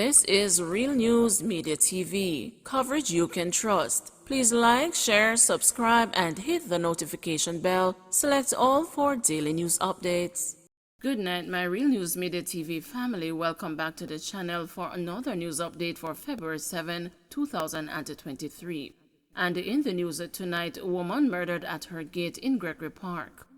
This is Real News Media TV, coverage you can trust. Please like, share, subscribe, and hit the notification bell. Select all for daily news updates. Good night, my Real News Media TV family. Welcome back to the channel for another news update for February 7, 2023. And in the news tonight, a woman murdered at her gate in Gregory Park.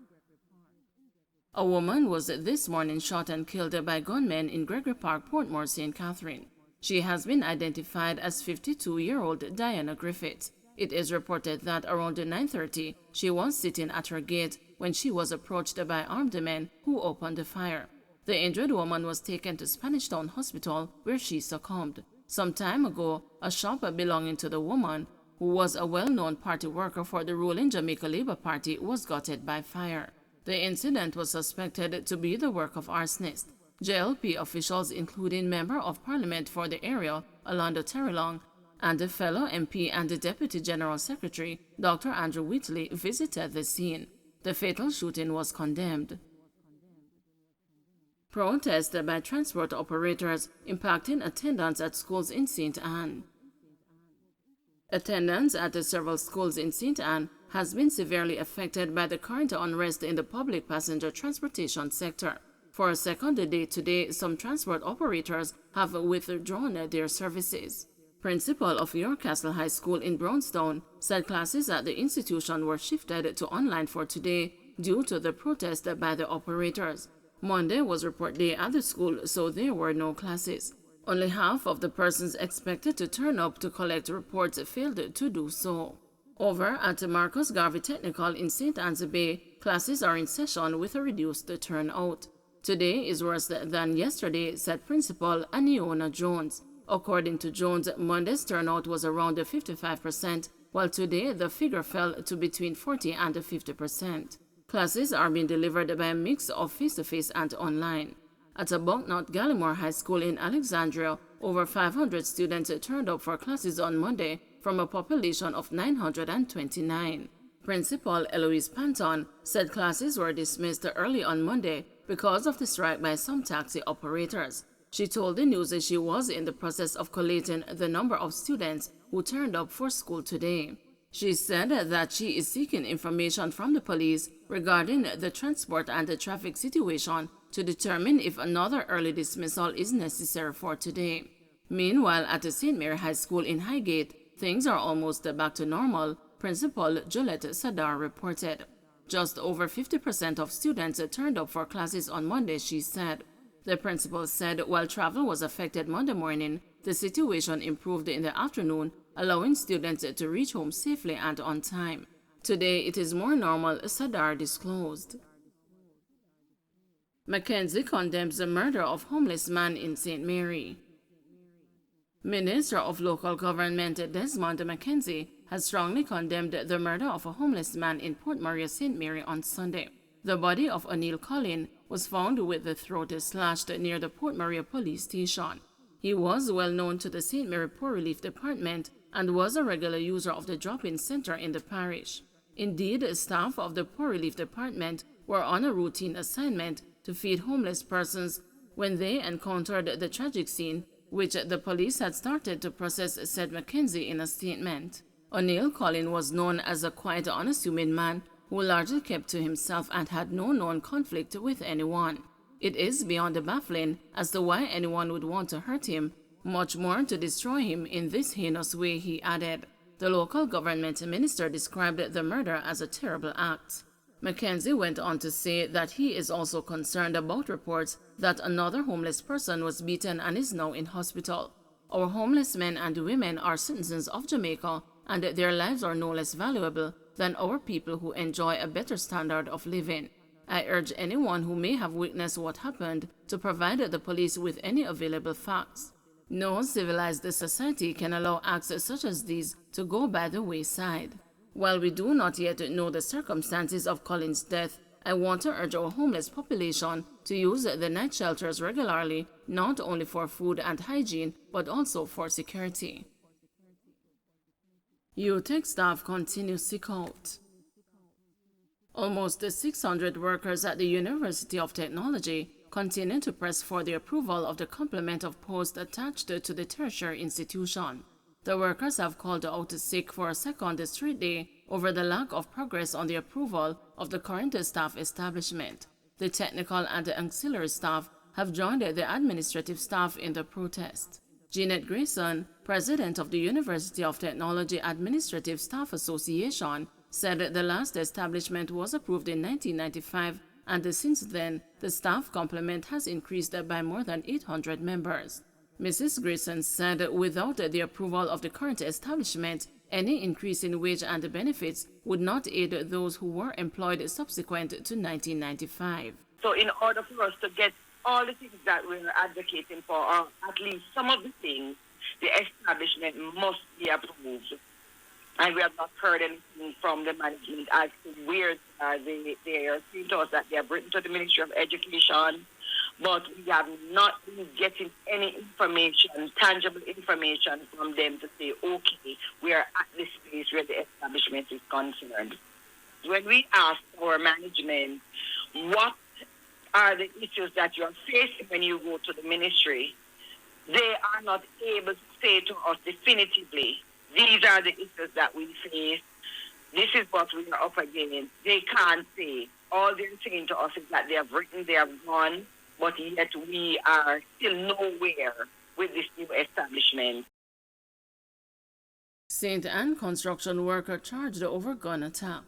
A woman was this morning shot and killed by gunmen in Gregory Park, Portmore, St. Catherine. She has been identified as 52-year-old Diana Griffith. It is reported that around 9:30, she was sitting at her gate when she was approached by armed men who opened fire. The injured woman was taken to Spanish Town Hospital, where she succumbed. Some time ago, a shop belonging to the woman, who was a well-known party worker for the ruling Jamaica Labour Party, was gutted by fire. The incident was suspected to be the work of arsonists. JLP officials, including Member of Parliament for the area, Orlando Terrelong, and the fellow MP and the Deputy General Secretary, Dr. Andrew Whitley, visited the scene. The fatal shooting was condemned. Protest by transport operators impacting attendance at schools in St. Anne. Attendance at several schools in St. Anne has been severely affected by the current unrest in the public passenger transportation sector. For a second day today, some transport operators have withdrawn their services. Principal of York Castle High School in Brownstown said classes at the institution were shifted to online for today due to the protest by the operators. Monday was report day at the school, so there were no classes. Only half of the persons expected to turn up to collect reports failed to do so. Over at Marcus Garvey Technical in St. Anne's Bay, classes are in session with a reduced turnout. Today is worse than yesterday, said Principal Aniona Jones. According to Jones, Monday's turnout was around 55%, while today the figure fell to between 40 and 50%. Classes are being delivered by a mix of face-to-face and online. At Bucknott Gallimore High School in Alexandria, over 500 students turned up for classes on Monday from a population of 929. Principal Eloise Panton said classes were dismissed early on Monday because of the strike by some taxi operators. She told the news that she was in the process of collating the number of students who turned up for school today. She said that she is seeking information from the police regarding the transport and the traffic situation to determine if another early dismissal is necessary for today. Meanwhile, at the St. Mary High School in Highgate, things are almost back to normal, Principal Jolette Sadar reported. Just over 50% of students turned up for classes on Monday, she said. The principal said while travel was affected Monday morning, the situation improved in the afternoon, allowing students to reach home safely and on time. Today it is more normal, Sadar disclosed. Mackenzie condemns the murder of homeless man in St. Mary. Minister of Local Government Desmond Mackenzie has strongly condemned the murder of a homeless man in Port Maria, St. Mary on Sunday. The body of O'Neill Collin was found with the throat slashed near the Port Maria police station. He was well known to the St. Mary Poor Relief Department and was a regular user of the drop-in center in the parish. Indeed, staff of the Poor Relief Department were on a routine assignment to feed homeless persons when they encountered the tragic scene, which the police had started to process, said Mackenzie in a statement. O'Neill Collin was known as a quiet, unassuming man who largely kept to himself and had no known conflict with anyone. It is beyond baffling as to why anyone would want to hurt him, much more to destroy him in this heinous way, he added. The local government minister described the murder as a terrible act. Mackenzie went on to say that he is also concerned about reports that another homeless person was beaten and is now in hospital. Our homeless men and women are citizens of Jamaica, and their lives are no less valuable than our people who enjoy a better standard of living. I urge anyone who may have witnessed what happened to provide the police with any available facts. No civilized society can allow acts such as these to go by the wayside. While we do not yet know the circumstances of Colin's death, I want to urge our homeless population to use the night shelters regularly, not only for food and hygiene, but also for security. UTech staff continue sick out. Almost 600 workers at the University of Technology continue to press for the approval of the complement of posts attached to the tertiary institution. The workers have called out sick for a second straight day over the lack of progress on the approval of the current staff establishment. The technical and the auxiliary staff have joined the administrative staff in the protest. Jeanette Grayson, president of the University of Technology Administrative Staff Association, said the last establishment was approved in 1995, and since then, the staff complement has increased by more than 800 members. Mrs. Grayson said without the approval of the current establishment, any increase in wage and benefits would not aid those who were employed subsequent to 1995. So in order for us to get all the things that we're advocating for, or at least some of the things, the establishment must be approved. And we have not heard anything from the management as to where they are saying to us that they have written to the Ministry of Education, but we have not been getting any information, tangible information from them to say, okay, we are at this place where the establishment is concerned. When we ask our management, what are the issues that you're facing when you go to the ministry, they are not able to say to us definitively, these are the issues that we face, this is what we are up against. They can't say. All they're saying to us is that they have written, they have gone, but yet we are still nowhere with this new establishment. St. Anne construction worker charged over gun attack.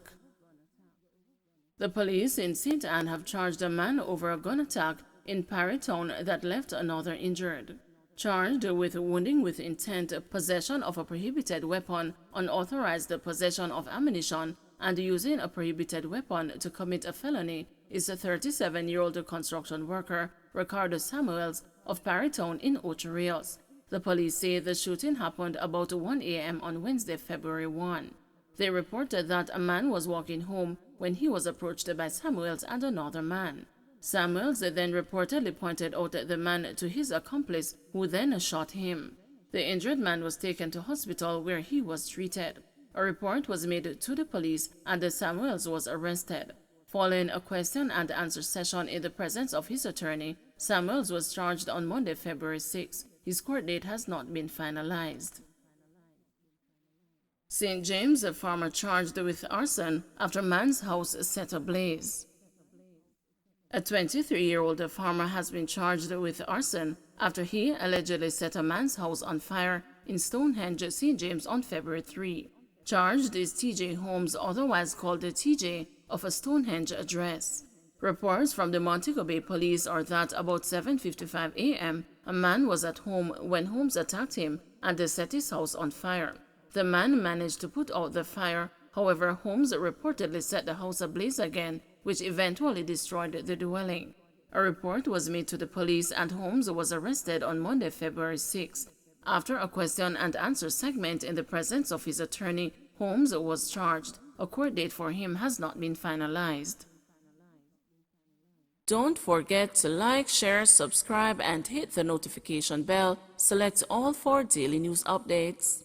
The police in St. Anne have charged a man over a gun attack in Parry Town that left another injured. Charged with wounding with intent, possession of a prohibited weapon, unauthorized possession of ammunition, and using a prohibited weapon to commit a felony is a 37-year-old construction worker, Ricardo Samuels, of Parry Town in Ocho Rios. The police say the shooting happened about 1 a.m. on Wednesday, February 1. They reported that a man was walking home when he was approached by Samuels and another man. Samuels then reportedly pointed out the man to his accomplice, who then shot him. The injured man was taken to hospital where he was treated. A report was made to the police and Samuels was arrested. Following a question and answer session in the presence of his attorney, Samuels was charged on Monday, February 6. His court date has not been finalized. St. James, a farmer charged with arson after man's house set ablaze. A 23-year-old farmer has been charged with arson after he allegedly set a man's house on fire in Stonehenge, St. James on February 3. Charged is TJ Holmes, otherwise called the TJ, of a Stonehenge address. Reports from the Montego Bay police are that about 7:55 a.m., a man was at home when Holmes attacked him and set his house on fire. The man managed to put out the fire, however, Holmes reportedly set the house ablaze again, which eventually destroyed the dwelling. A report was made to the police and Holmes was arrested on Monday, February 6. After a question and answer segment in the presence of his attorney, Holmes was charged. A court date for him has not been finalized. Don't forget to like, share, subscribe, and hit the notification bell. Select all for daily news updates.